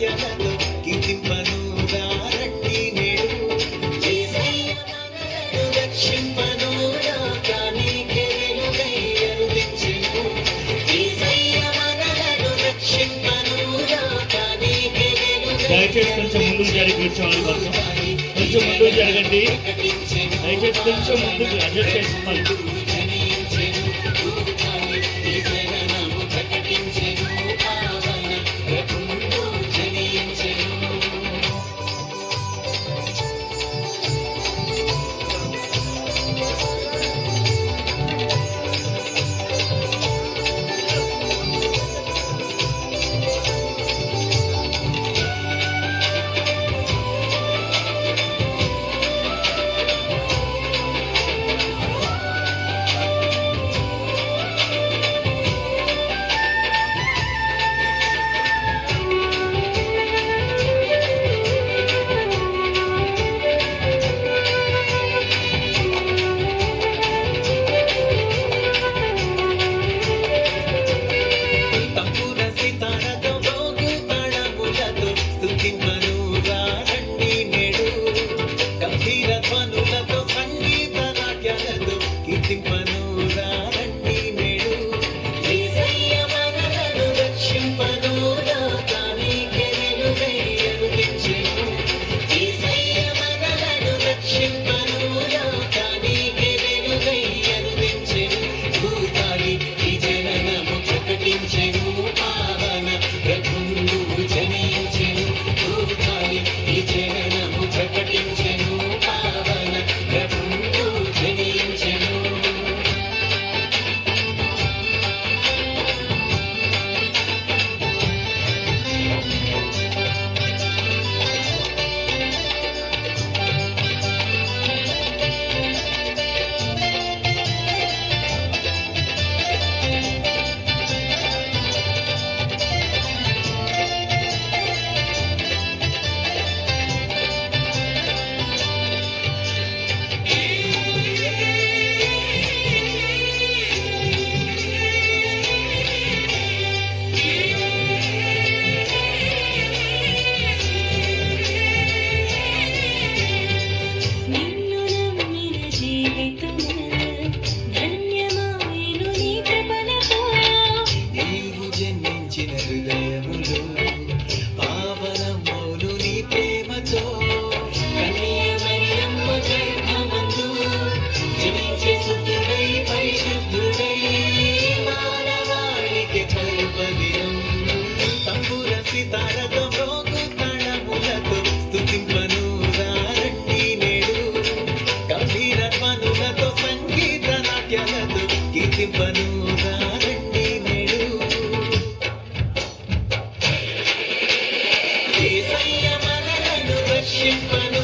నాట్యాలతో కీర్తింపను రండి నేడు యేసయ్య మనలను రక్షింపను లోకానికి వెలుగై అందించెను యేసయ్య మనలను రక్షింపను లోకానికి వెలుగై దయచేసి కొంచెం ముందుకు జరిగి కూర్చోవాలి కొంచెం ముందుకు జరగండి దయచేసి కొంచెం ముందుకు అడ్జస్ట్ చేసుకోవాలి కీర్తింపను రండి నేడు యేసయ్య మనలను రక్షింపను లోకానికి వెలుగై అందించెను యేసయ్య మనలను రక్షింపను లోకానికి వెలుగై అందించెను భూతాళి ఈ జననము ప్రకటించెను పావన ప్రభువు జనించెను భూతాళి ఈ జననము ప్రకటించెను పావన ప్రభువు జనించెను హృదయములో పావనమౌలు నీ ప్రేమతో కన్యమరియమ్మ గర్భమందు జనించే సుతుడై పరిశుద్ధుడై మానవాళికి కల్పదినం తంబుర సితారతో మ్రోగు తాళములతో స్తుతింపను రండి నేడు గంభీర ధ్వనులతో సంగీత నాట్యాలతో కీర్తింపను రండి నేడు యేసయ్య మనలను రక్షింపను